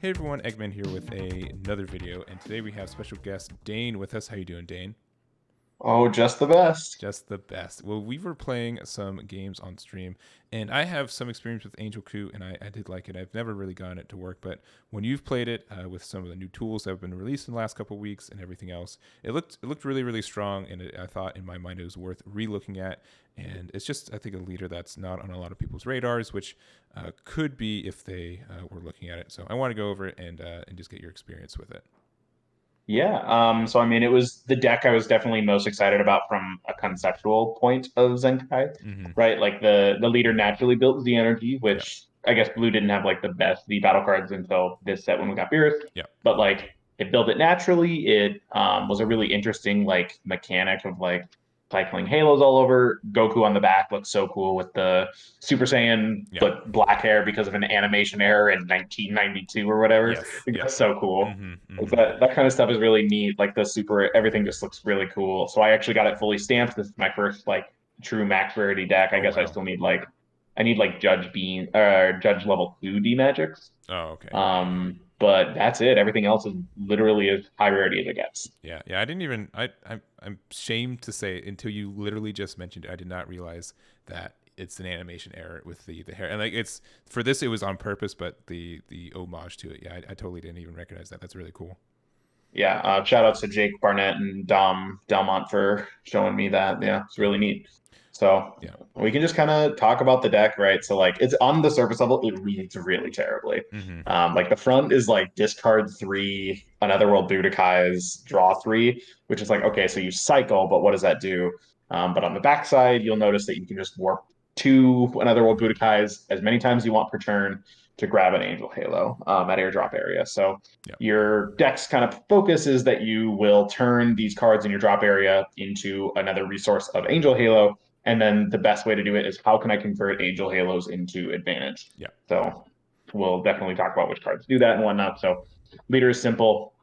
Hey everyone, Eggman here with another video, and today we have special guest Dane with us. How you doing, Dane? Oh, just the best. Just the best. Well, we were playing some games on stream, and I have some experience with AngelKu, and I did like it. I've never really gotten it to work, but when you've played it with some of the new tools that have been released in the last couple of weeks and everything else, it looked really, really strong, and I thought in my mind it was worth re-looking at. And it's just, I think, a leader that's not on a lot of people's radars, which could be if they were looking at it. So I want to go over it and just get your experience with it. Yeah. So I mean, it was the deck I was definitely most excited about from a conceptual point of Zenkai, Mm-hmm. right? Like the leader naturally built the energy, Yep. which I guess blue didn't have like the best the battle cards until this set when we got Beerus. Yep. But like it built it naturally. It was a really interesting like mechanic of like cycling halos all over. Goku on the back looks so cool with the Super Saiyan Yep. but black hair because of an animation error in 1992 or whatever. Yes. That's Yes. so cool. Mm-hmm. Like Mm-hmm. that kind of stuff is really neat. Like the super everything just looks really cool. So I actually got it fully stamped. This is my first like true max rarity deck. I Oh, guess I wow. still need like I need like Judge Bean Judge level 2 D magics. Oh, okay. But that's it. Everything else is literally as high rarity as it gets. Yeah. Yeah. I didn't even, I'm ashamed to say until you literally just mentioned it, I did not realize that it's an animation error with the hair. And like it's, for this, it was on purpose, but the homage to it, yeah, I totally didn't even recognize that. That's really cool. Yeah, shout outs to Jake Barnett and Dom Delmont for showing me that. Yeah, it's Yeah. really neat. So Yeah. we can just kind of talk about the deck, right? So like it's on the surface level, it reads really terribly. Mm-hmm. Like the front is like discard three, another world Budokai's, draw three, which is like, okay, so you cycle, but what does that do? But on the backside, you'll notice that you can just warp two another world Budokai's as many times as you want per turn to grab an Angel Halo at airdrop area. So Yeah. your deck's kind of focus is that you will turn these cards in your drop area into another resource of Angel Halo. And then the best way to do it is how can I convert Angel Halos into advantage? Yeah. So we'll definitely talk about which cards do that and whatnot. So leader is simple.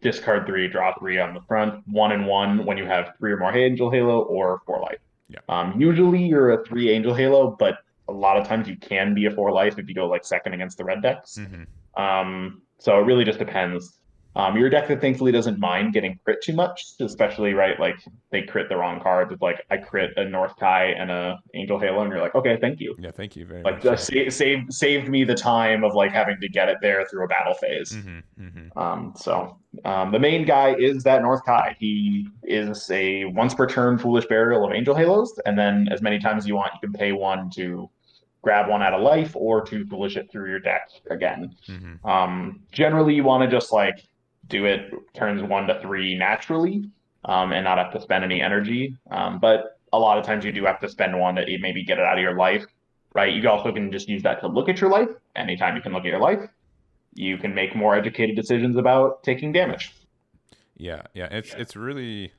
Discard three, draw three on the front, 1/1 when you have three or more Angel Halo or four life. Yeah. Usually you're a three Angel Halo, but a lot of times you can be a four life if you go like second against the red decks. Mm-hmm. So it really just depends. Your deck that thankfully doesn't mind getting crit too much, especially right, like they crit the wrong cards. It's like I crit a North Kai and a Angel Halo, and you're like, okay, thank you. Yeah. Thank you very Like much. Yeah. saved me the time of like having to get it there through a battle phase. Mm-hmm. Mm-hmm. The main guy is that North Kai. He is a once per turn foolish burial of Angel Halos, and then as many times as you want, you can pay one to grab one out of life or to foolish it through your deck again. Mm-hmm. Generally, you want to just like do it turns 1 to 3 naturally, and not have to spend any energy. But a lot of times you do have to spend one to maybe get it out of your life, right? You also can just use that to look at your life. Anytime you can look at your life, you can make more educated decisions about taking damage. Yeah. Yeah. It's really,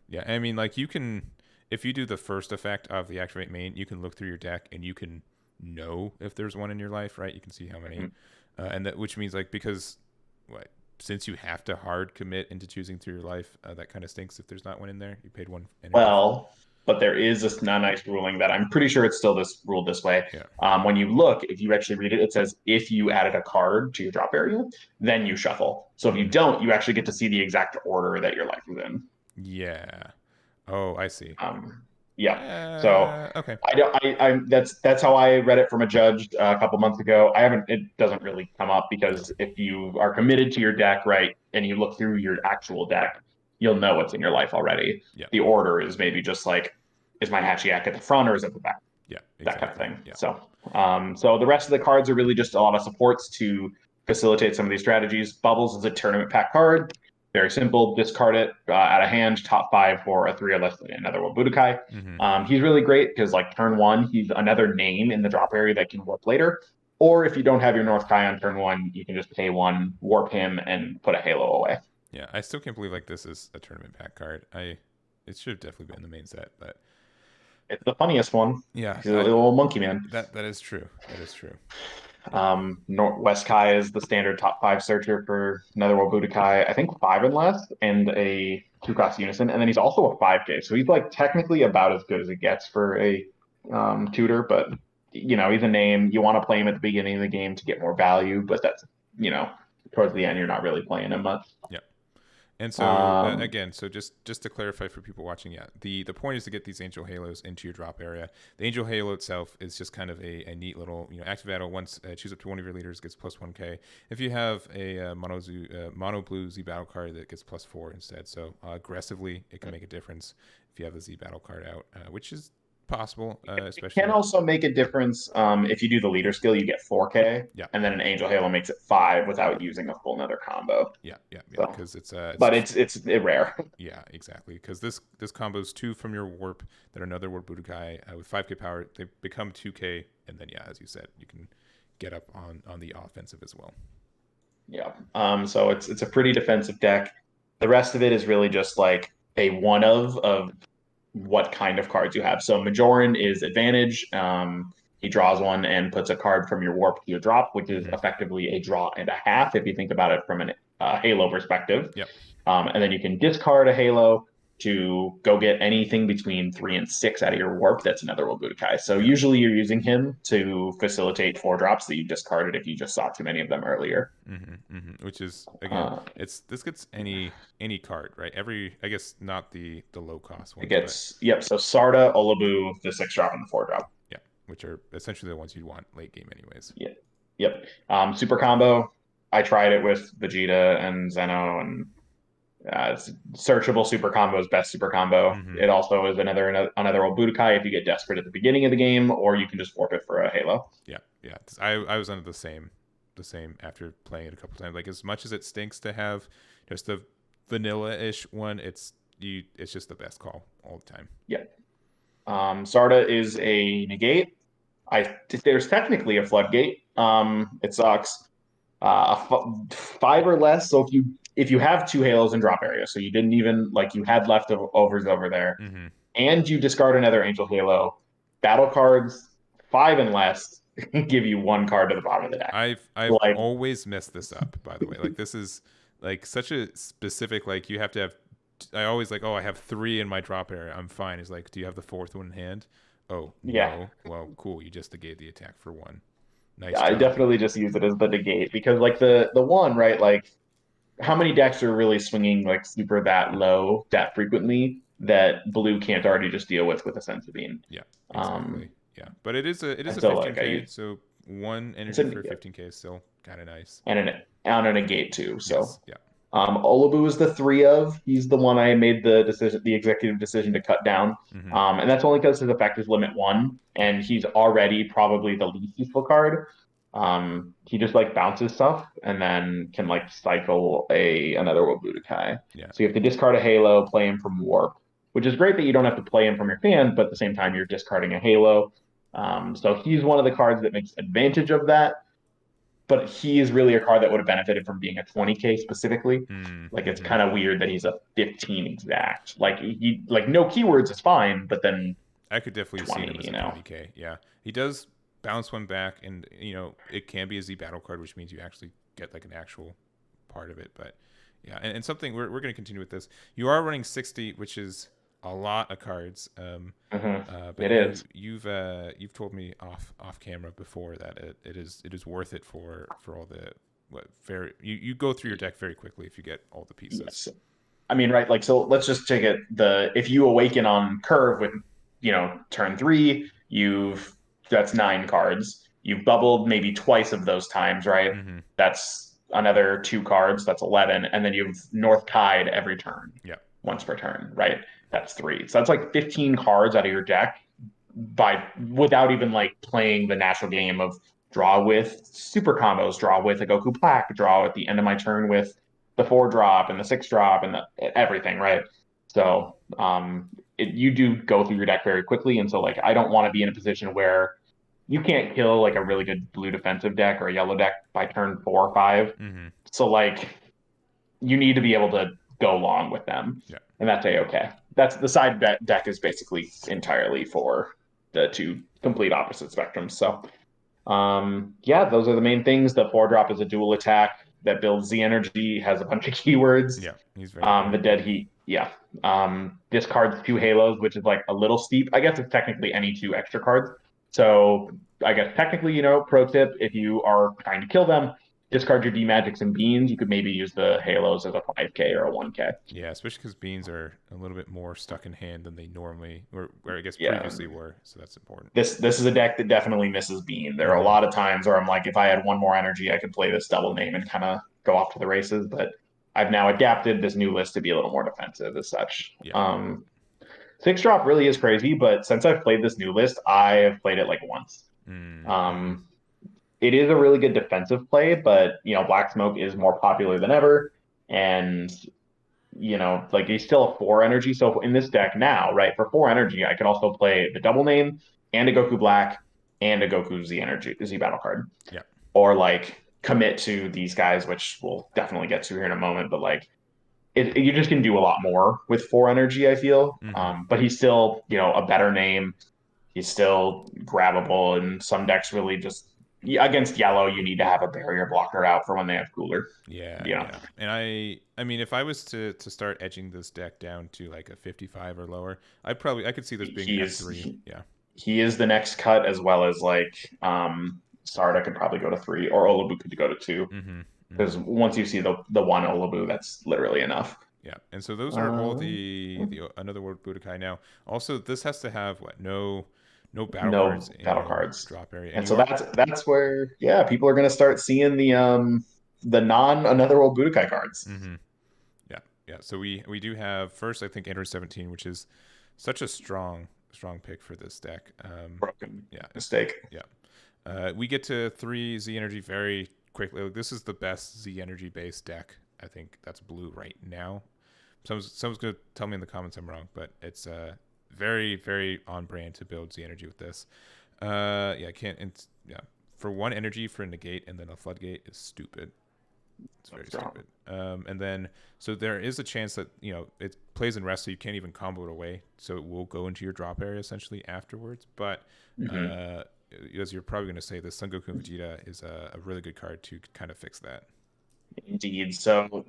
yeah. I mean, like you can, if you do the first effect of the activate main, you can look through your deck and you can know if there's one in your life, right? You can see how many, and that which means like because what since you have to hard commit into choosing through your life, that kind of stinks if there's not one in there. You paid one energy. Well, but there is this nice ruling that I'm pretty sure it's still this ruled this way. Yeah. When you look, if you actually read it, it says if you added a card to your drop area, then you shuffle. So if you don't, you actually get to see the exact order that your life is in. Yeah. Oh, I see. Yeah. So Okay. that's how I read it from a judge a couple months ago. I haven't. It doesn't really come up because if you are committed to your deck, right, and you look through your actual deck, you'll know what's in your life already. Yeah. The order is maybe just like, is my Hachiyak at the front or is it the back? Yeah. That kind of thing. Yeah. So the rest of the cards are really just a lot of supports to facilitate some of these strategies. Bubbles is a tournament pack card. Very simple. Discard it out of hand, top 5 for a 3 or less than another one Budokai. Mm-hmm. He's really great because like turn 1, he's another name in the drop area that can warp later. Or if you don't have your North Kai on turn 1, you can just pay 1, warp him, and put a Halo away. Yeah, I still can't believe like this is a tournament pack card. It should have definitely been in the main set, but it's the funniest one. Yeah, he's a little monkey man. That is true. That is true. West Kai is the standard top 5 searcher for Netherworld Budokai. I think 5 and less, and a 2-cost unison. And then he's also a 5K. So he's like technically about as good as it gets for a tutor, but he's a name. You want to play him at the beginning of the game to get more value, but that's towards the end, you're not really playing him much. Yeah. And so again, so just to clarify for people watching, the point is to get these Angel Halos into your drop area. The Angel Halo itself is just kind of a neat little, active battle. Once choose up to one of your leaders, gets plus 1k. If you have a mono blue Z battle card, that gets plus 4 instead. So aggressively, it can make a difference if you have the Z battle card out, which is possible, especially. It can also make a difference if you do the leader skill, you get 4k, and then an Angel Halo makes it 5 without using a full another combo. Yeah, because it's but it's rare. Yeah, exactly, because this combos 2 from your warp that are another warp Budokai with 5k power. They become 2k, and then as you said, you can get up on the offensive as well. Yeah. So it's a pretty defensive deck. The rest of it is really just like a one of what kind of cards you have. So Majoran is advantage. He draws one and puts a card from your warp to your drop, which is effectively a draw and a half if you think about it from a Halo perspective. Yep. And then you can discard a Halo to go get anything between 3 and 6 out of your warp. That's another Budokai. So usually you're using him to facilitate 4 drops that you discarded if you just saw too many of them earlier. Which is, again, this gets any card, right? I guess not the low cost ones. It gets So Sarda, Olabu, the 6 drop and the 4 drop. Yeah, which are essentially the ones you'd want late game anyways. Yeah. Yep. Super combo. I tried it with Vegeta and Zeno, and it's searchable super combo is best super combo. It also is another old Budokai if you get desperate at the beginning of the game, or you can just warp it for a Halo. Yeah. I was under the same after playing it a couple times. Like, as much as it stinks to have just a vanilla-ish one, it's just the best call all the time. Yeah. Sarda is a negate. There's technically a floodgate. It sucks. 5 or less. So if you have 2 Halos in drop area, so you didn't even you had leftovers over there, and you discard another Angel Halo, battle cards 5 and less give you 1 card to the bottom of the deck. I've always messed this up, by the way. This is such a specific, you have to have. I always I have 3 in my drop area. I'm fine. It's do you have the 4th one in hand? Oh, yeah. No. Well, cool. You just negate the attack for 1. Nice. Yeah, I definitely just use it as the negate because the one, right? How many decks are really swinging super that low that frequently that blue can't already just deal with a Sense of Being? Yeah, exactly. But it is a 15k, so 1 energy for 15k is still kind of nice. And a negate too. So yes, yeah. Olabu is the 3 of. He's the one I made the executive decision to cut down. And that's only because his effect is limit 1, and he's already probably the least useful card. He just bounces stuff and then can cycle another Budokai. Yeah. So you have to discard a Halo, play him from warp, which is great that you don't have to play him from your hand, but at the same time you're discarding a Halo. So he's one of the cards that makes advantage of that. But he is really a card that would have benefited from being a 20k specifically. It's kind of weird that he's a 15 exact. He no keywords is fine, but then I could definitely see him as a 20k. Yeah, he does bounce 1 back, and it can be a Z battle card, which means you actually get an actual part of it. But yeah, and something we're going to continue with this. You are running 60, which is a lot of cards. But it is. You've told me off camera before that it is worth it for all the you go through your deck very quickly if you get all the pieces. Yes. I mean, right? So let's just take it. If you awaken on curve with turn 3, that's 9 cards. You've bubbled maybe twice of those times, right? That's another 2 cards. That's 11, and then you've North Tide every turn. Yeah. Once per turn, right? That's 3. So that's 15 cards out of your deck without even playing the natural game of draw with super combos, draw with a Goku Plaque, draw at the end of my turn with the 4 drop and the 6 drop and everything, right? So you do go through your deck very quickly, and so I don't want to be in a position where you can't kill a really good blue defensive deck or a yellow deck by turn 4 or 5. So you need to be able to go long with them. Yeah. And that's okay. That's the side deck is basically entirely for the 2 complete opposite spectrums. So those are the main things. The 4 drop is a dual attack that builds Z energy, has a bunch of keywords. Yeah, he's very cool. The Dead Heat, discards 2 Halos, which is a little steep. I guess it's technically any 2 extra cards. So I guess technically, pro tip, if you are trying to kill them, discard your D magics and beans, you could maybe use the halos as a 5k or a 1k. Yeah, especially because beans are a little bit more stuck in hand than they normally, or I guess Yeah. previously were. So that's important. This is a deck that definitely misses bean. There are a lot of times where I'm like, if I had one more energy, I could play this double name and kind of go off to the races. But I've now adapted this new list to be a little more defensive as such. Yeah. 6-drop really is crazy, but since I've played this new list, I have played it like once. Mm-hmm. It is a really good defensive play, but Black Smoke is more popular than ever, and like he's still a 4 energy. So in this deck now, right, for 4 energy, I can also play the double name and a Goku Black and a Goku Z battle card. Yeah. Or like commit to these guys, which we'll definitely get to here in a moment, but like you just can do a lot more with 4 energy, I feel. But he's still, a better name. He's still grabbable, and some decks really just against yellow, you need to have a barrier blocker out for when they have cooler. Yeah. And I mean, if I was to start edging this deck down to like a 55 or lower, I could see this being F3. Yeah. He is the next cut, as well as like Sarda could probably go to 3, or Olabu could go to 2. Because once you see the one Olabu, that's literally enough. Yeah, and so those are all the Another World Budokai. Now, also this has to have no battle cards in drop area. And so that's where people are going to start seeing the non Another World Budokai cards. Yeah. So we do have first, I think, Aandroidd 17, which is such a strong pick for this deck. Broken mistake. Yeah. We get to 3 Z energy very quickly. Like, this is the best Z energy based deck, I think, that's blue right now. Someone's going to tell me in the comments I'm wrong, but it's very, very on brand to build Z energy with this. For 1 energy for a negate and then a floodgate is stupid. It's very stupid. And then, so there is a chance that, it plays in rest, so you can't even combo it away. So it will go into your drop area essentially afterwards. But as you're probably going to say, the Son Goku and Vegeta is a really good card to kind of fix that. Indeed. So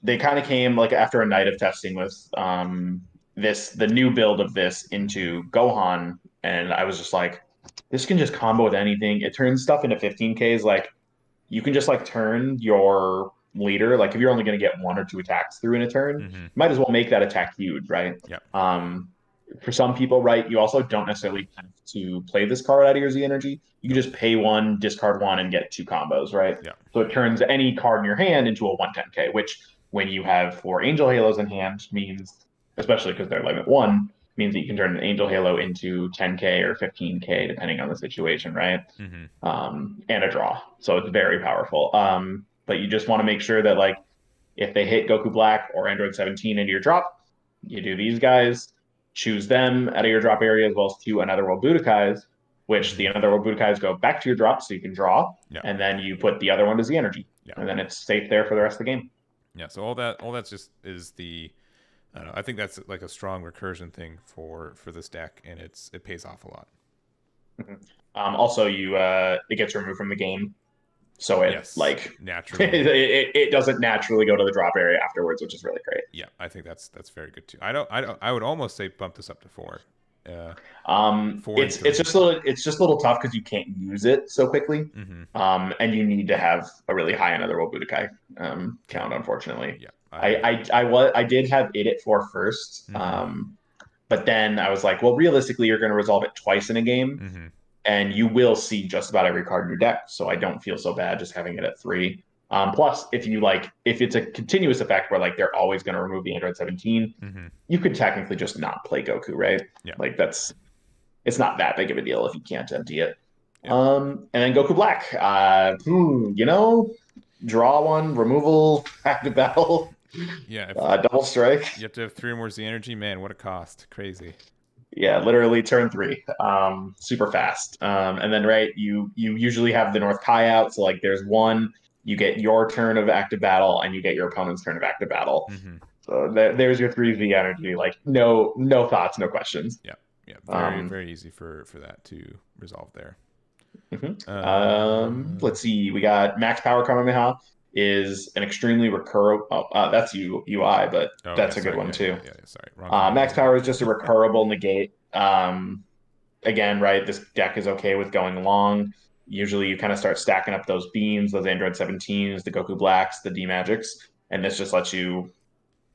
they kind of came like after a night of testing with the new build of this into Gohan, and I was just like, this can just combo with anything. It turns stuff into 15Ks. Like, you can just like turn your leader, like if you're only going to get 1 or 2 attacks through in a turn, might as well make that attack huge, right? Yeah. For some people, right, you also don't necessarily have to play this card out of your Z energy. You can just pay 1, discard 1, and get 2 combos, right? Yeah. So it turns any card in your hand into a 110K, which when you have 4 Angel Halos in hand means, especially because they're limit 1, means that you can turn an Angel Halo into 10K or 15K, depending on the situation, right? And a draw. So it's very powerful. But you just want to make sure that, like, if they hit Goku Black or Aandroidd 17 into your drop, you do these guys, choose them out of your drop area, as well as 2 Another World Budokais, which the Another World Budokais go back to your drop so you can draw, and then you put the other one to Z energy, and then it's safe there for the rest of the game. Yeah, so all that's just is the, I don't know, I think that's like a strong recursion thing for this deck, and it pays off a lot. Also, it gets removed from the game, so naturally it doesn't naturally go to the drop area afterwards, which is really great. Yeah, I think that's very good too. I would almost say bump this up to 4. It's just a little tough because you can't use it so quickly, and you need to have a really high Another World Budokai count, unfortunately. Yeah, I did have it at 4 first, but then I was like, well, realistically, you're going to resolve it twice in a game, and you will see just about every card in your deck, so I don't feel so bad just having it at 3. Plus, if it's a continuous effect where like they're always going to remove the Aandroidd 17, you could technically just not play Goku, right? Yeah. Like it's not that big of a deal if you can't empty it. Yeah. And then Goku Black, draw 1, removal, active battle. Yeah. Double strike. You have to have 3 or more Z energy. Man, what a cost! Crazy. Yeah, literally turn 3, super fast. And then you usually have the North Kai out, so like there's 1. You get your turn of active battle, and you get your opponent's turn of active battle. So there's your 3 Z energy. Like no thoughts, no questions. Yeah. Very very easy for that to resolve there. Let's see. We got Max Power Kamehameha is an extremely recurrable. That's UI, but that's a good one too. Yeah, sorry. Wrong Max Power is just a recurrable negate. Again, right? This deck is okay with going long. usually you kind of start stacking up those beams, those Aandroidd 17s, the Goku Blacks, the D Magics, and this just lets you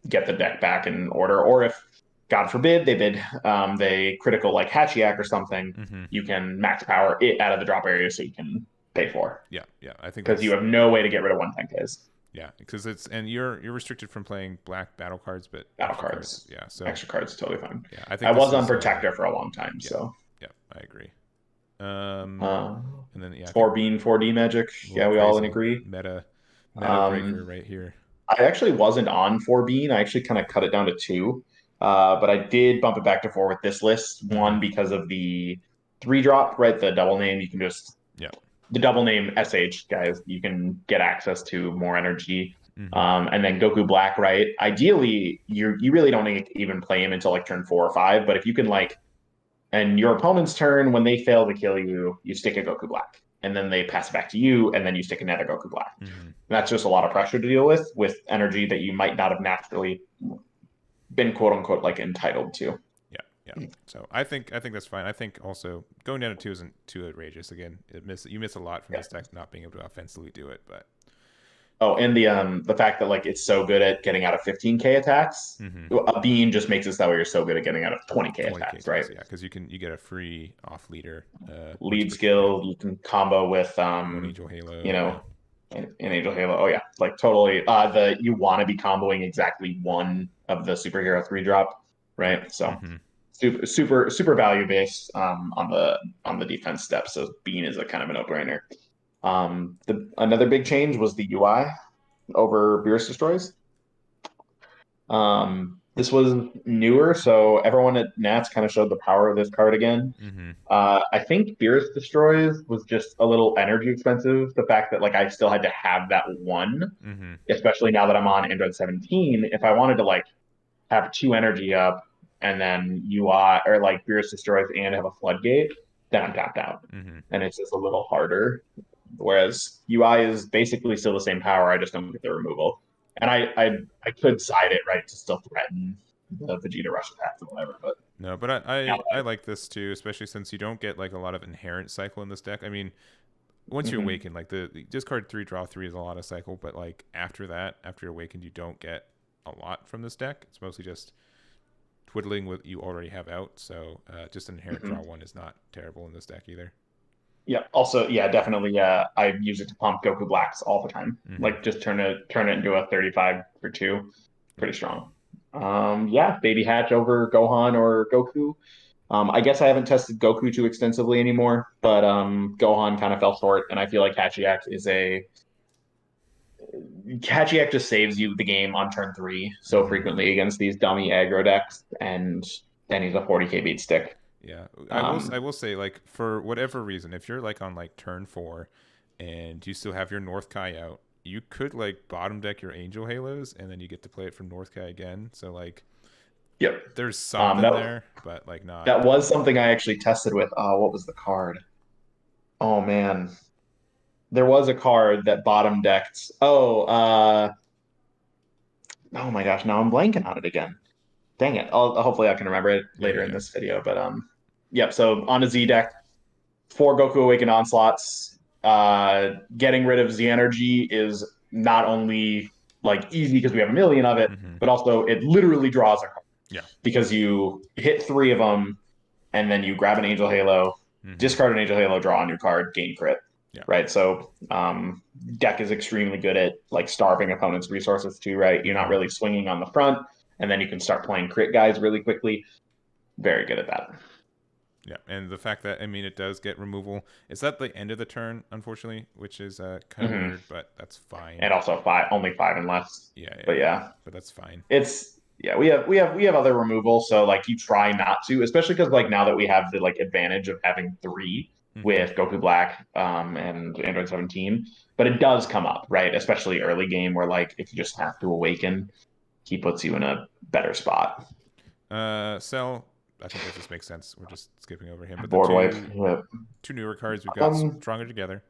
get the deck back in order. Or if, God forbid, they critical like Hachiyak or something, you can max power it out of the drop area so you can pay for. Yeah, I think because you have no way to get rid of 110Ks. Yeah, because you're restricted from playing black battle cards, but battle cards. Yeah, so extra cards totally fine. Yeah, I think I was on Protector for a long time, yeah, so yeah, I agree. And then 4D Magic. Yeah, we all agree. Meta breaker right here. I actually wasn't on 4 Bean. I actually kind of cut it down to 2. But I did bump it back to 4 with this list. One, because of the 3-drop, right? The double name. You can just the double name SH guys. You can get access to more energy. And then Goku Black, right? Ideally, you really don't even play him until like turn 4 or 5. But if you can and your opponent's turn, when they fail to kill you, you stick a Goku Black. And then they pass it back to you, and then you stick another Goku Black. That's just a lot of pressure to deal with energy that you might not have naturally been quote unquote like entitled to. Yeah. So I think that's fine. I think also going down to 2 isn't too outrageous. Again, you miss a lot from this deck not being able to offensively do it, but. Oh, and the fact that like it's so good at getting out of 15K attacks, a Bean just makes it that way you're so good at getting out of 20K attacks, right? Yeah, because you get a free off leader lead skill. You can combo with Angel Halo. An Angel Halo. Oh yeah, like totally. You want to be comboing exactly one of the superhero 3-drop, right? So super value based on the defense step. So Bean is a kind of a no-brainer. Another big change was the UI over Beerus Destroys. This was newer, so everyone at Nats kind of showed the power of this card again. I think Beerus Destroys was just a little energy expensive. The fact that I still had to have that one, especially now that I'm on Aandroidd 17. If I wanted to have 2 energy up and then UI or Beerus Destroys and have a floodgate, then I'm tapped out, and it's just a little harder. Whereas UI is basically still the same power. I just don't get the removal. And I could side it, right, to still threaten the Vegeta rush attacks and whatever. But no, but I like this too, especially since you don't get a lot of inherent cycle in this deck. I mean, once you awaken, the discard 3, draw 3 is a lot of cycle, but after that, after you're awakened, you don't get a lot from this deck. It's mostly just twiddling what you already have out. So just an inherent draw 1 is not terrible in this deck either. Yeah. Also, yeah, definitely. I use it to pump Goku Blacks all the time. Just turn it into a 35 for 2. Pretty strong. Baby Hatch over Gohan or Goku. I guess I haven't tested Goku too extensively anymore, but Gohan kind of fell short, and I feel like Hachiyak just saves you the game on turn 3 so frequently against these dummy aggro decks, and then he's a 40K beat stick. Yeah, I will say, for whatever reason, if you're on turn 4 and you still have your North Kai out, you could bottom deck your Angel Halos and then you get to play it from North Kai again. So there's something there, but not. That was something I actually tested with. What was the card? Oh man, there was a card that bottom decked. Oh my gosh, now I'm blanking on it again. Dang it. Hopefully I can remember it later in this video. But so on a Z deck, 4 Goku Awakened Onslaughts. Getting rid of Z energy is not only easy because we have a million of it, but also it literally draws a card. Yeah. Because you hit 3 of them, and then you grab an Angel Halo, discard an Angel Halo, draw a new card, gain crit. Yeah. Right. So deck is extremely good at starving opponents' resources too. Right. You're not really swinging on the front. And then you can start playing crit guys really quickly. Very good at that. Yeah, and the fact that, it does get removal. It's at the end of the turn, unfortunately, which is kind of weird, but that's fine. And also only 5 and less. Yeah. But that's fine. We have other removal, so you try not to, especially because now that we have the advantage of having 3 with Goku Black and Aandroidd 17, but it does come up, right? Especially early game where if you just have to awaken, he puts you in a better spot. Cell, I think that just makes sense. We're just skipping over him. But board wipe. Two newer cards we've got Stronger Together.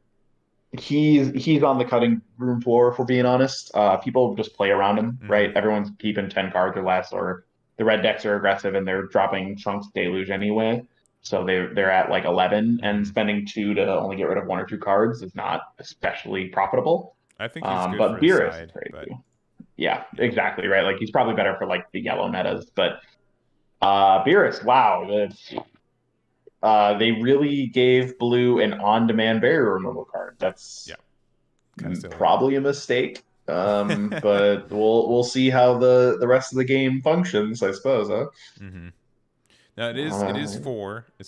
He's on the cutting room floor, if we're being honest. People just play around him, right? Everyone's keeping 10 cards or less, or the red decks are aggressive and they're dropping Trunks Deluge anyway. So they're at like 11, and spending 2 to only get rid of 1 or 2 cards is not especially profitable. I think he's good for But his Beerus is side, great but too. Yeah, yeah. exactly right. Like he's probably better for like the yellow metas, but Beerus, wow, they really gave blue an on-demand barrier removal card. That's Yeah, kind of silly. probably a mistake. But we'll see how the rest of the game functions, I suppose, huh? Mm-hmm. Now it's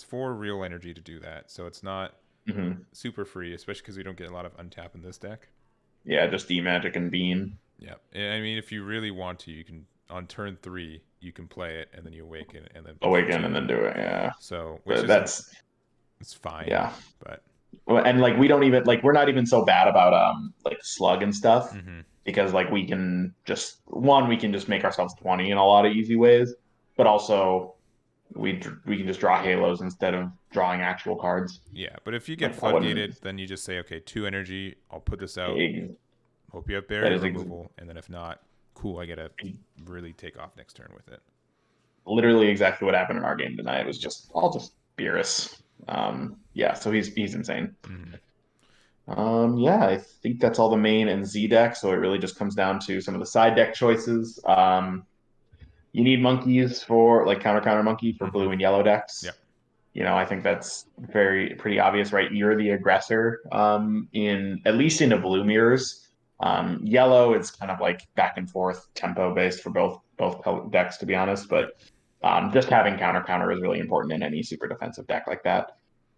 4 real energy to do that, so it's not Mhm. super free, especially because we don't get a lot of untap in this deck. Yeah, just D Magic and Bean. Yeah, and I mean, if you really want to, you can on turn 3 you can play it, and then you awaken, and then play Awaken 2. and then do it, yeah. So, which But isn't that's it's fine, yeah. but Well, and like we don't even like we're not even so bad about like slug and stuff mm-hmm. because like we can just make ourselves 20 in a lot of easy ways, but also we can just draw halos instead of drawing actual cards. Yeah, but if you get Like I wouldn't. floodgated, then you just say, okay, 2 energy. I'll put this out. ex- Hope you have That barrier is removal, and then if not, cool. I get to really take off next turn with it. literally exactly what happened in our game tonight. It was Yep. just all just Beerus. Yeah, so he's insane. Mm-hmm. Yeah, I think that's all the main and Z deck. So it really just comes down to some of the side deck choices. You need monkeys for like counter monkey for Mm-hmm. blue and yellow decks. Yep. I think that's pretty obvious, right? You're the aggressor in at least in the blue mirrors. Yellow, it's kind of like back and forth tempo based for both decks, to be honest. Yep. But just having counter is really important in any super defensive deck like that.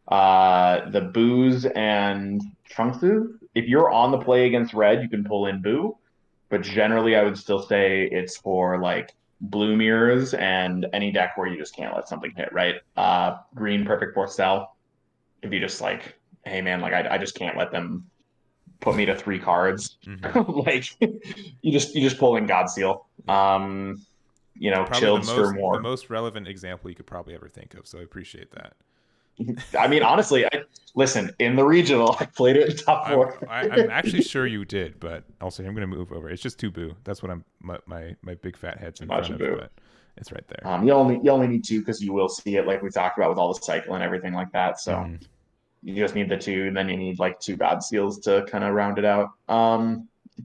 The Boos and Trunksu, if you're on the play against red, you can pull in Boo, but generally I would still say it's for like blue mirrors and any deck where you just can't let something hit, right? Green perfect for sell. If you just like, hey man, like I just can't let them put me to 3 cards. Mm-hmm. Like you just pull in Godseal. Yeah. Probably Chills for the more. most relevant example you could probably ever think of. So I appreciate that. I mean, honestly, listen, in the regional, I played it in top 4. I'm actually sure you did, but also I'm going to move over. It's just 2 boo. That's what my big fat head's in front of, Boo. but it's right there. You only need 2 because you will see it like we talked about with all the cycle and everything like that. So Mm-hmm. you just need the 2, and then you need like 2 God Seals to kind of round it out.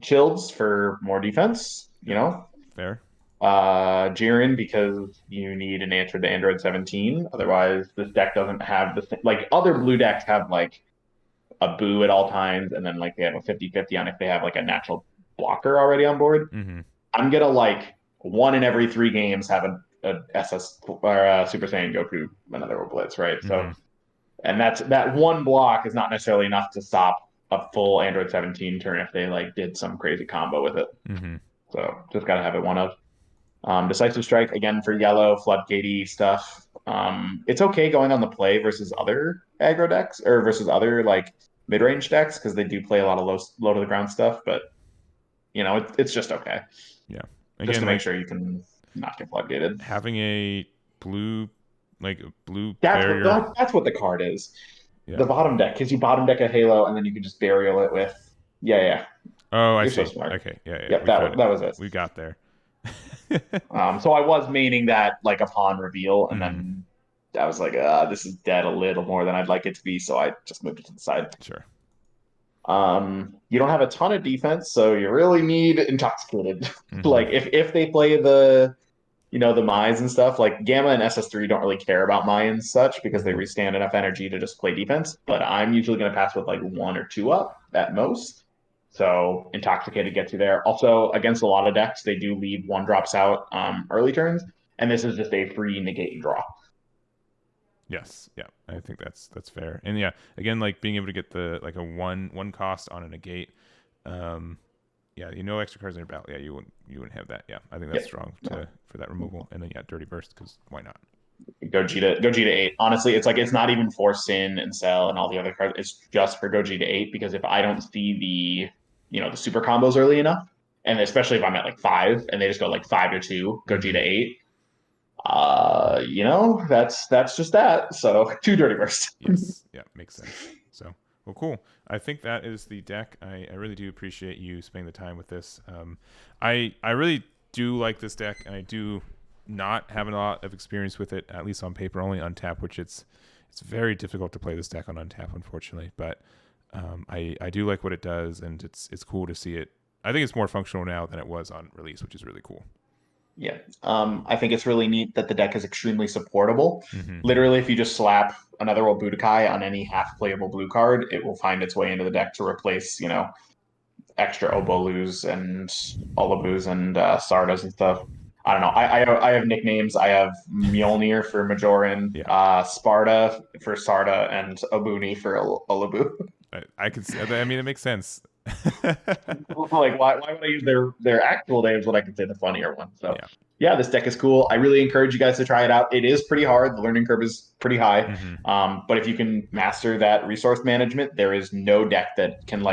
Chills for more defense, Yep. Fair. Jiren because you need an answer to Aandroidd 17. Otherwise, this deck doesn't have the like other blue decks have like a boo at all times, and then like they have a 50-50 on if they have like a natural blocker already on board. Mm-hmm. I'm gonna like 1 in every 3 games have a SS or a Super Saiyan Goku another Blitz, right? Mm-hmm. So, and that one block is not necessarily enough to stop a full Aandroidd 17 turn if they like did some crazy combo with it. Mm-hmm. So just gotta have it one of. Decisive Strike again for yellow floodgatey stuff. It's okay going on the play versus other aggro decks or versus other like mid-range decks because they do play a lot of low to the ground stuff, but it's just okay. Yeah. Just Again, to make like sure you can not get floodgated. having a blue That's barrier. that's what the card is. Yeah. The bottom deck, because you bottom deck a Halo and then you can just burial it with. Yeah. Oh, I You're so see. smart. Okay. Yeah. Yep, that was it. We got there. So I was meaning that like upon reveal, and Mm-hmm. then I was like, this is dead a little more than I'd like it to be, so I just moved it to the side. Sure. You don't have a ton of defense, so you really need intoxicated. Mm-hmm. Like if they play the Mai's and stuff, like Gamma and SS3 don't really care about Mai and such because they restand enough energy to just play defense. But I'm usually going to pass with like 1 or 2 up at most. So Intoxicated gets you there. Also, against a lot of decks, they do leave 1-drops out early turns, and this is just a free negate and draw. Yes. Yeah. I think that's fair. And yeah, again, like being able to get the like a one cost on a negate. Yeah, extra cards in your battle. Yeah, you wouldn't have that. Yeah, I think that's strong for that removal. And then Dirty Burst because why not? Go G to 8. Honestly, it's like it's not even for Sin and Cell and all the other cards. It's just for Go G to 8 because if I don't see the super combos early enough, and especially if I'm at like 5 and they just go like 5 to 2, Go G to 8. That's just that. So 2 Dirty Bursts. Yes. Yeah, makes sense. So well, cool. I think that is the deck. I really do appreciate you spending the time with this. I really do like this deck, and I do not having a lot of experience with it, at least on paper, only untap, which it's very difficult to play this deck on untap, unfortunately. But I do like what it does, and it's cool to see it. I think it's more functional now than it was on release, which is really cool. Yeah. I think it's really neat that the deck is extremely supportable. Mm-hmm. Literally, if you just slap another World Budokai on any half playable blue card, it will find its way into the deck to replace, extra Obolus and Olabus and Sardas and stuff. I don't know. I have nicknames. I have Mjolnir for Majoran, Sparta for Sarda, and Obuni for Olabu. I can see. I mean, it makes sense. Like, why would I use their actual names when I can say the funnier one? So yeah, this deck is cool. I really encourage you guys to try it out. It is pretty hard. The learning curve is pretty high. Mm-hmm. But if you can master that resource management, there is no deck that can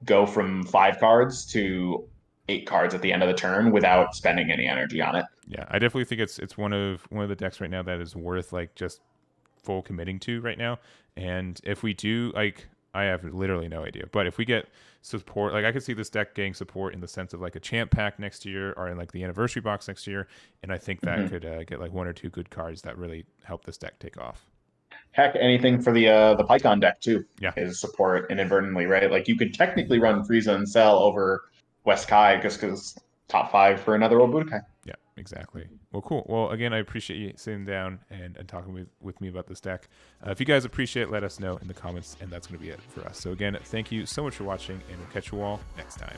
go from 5 cards to 8 cards at the end of the turn without spending any energy on it. Yeah, I definitely think it's one of the decks right now that is worth just full committing to right now. And if we do, I have literally no idea, but if we get support, I could see this deck getting support in the sense of a champ pack next year, or in the anniversary box next year, and I think that could get 1 or 2 good cards that really help this deck take off. Heck, anything for the Pycon deck too is support inadvertently, right? You could technically run Frieza and Cell over West Kai just because top 5 for another World Budokai. Yeah, exactly. Well, cool. Well, again, I appreciate you sitting down and talking with me about this deck. If you guys appreciate it, let us know in the comments, and that's going to be it for us. So again, thank you so much for watching, and we'll catch you all next time.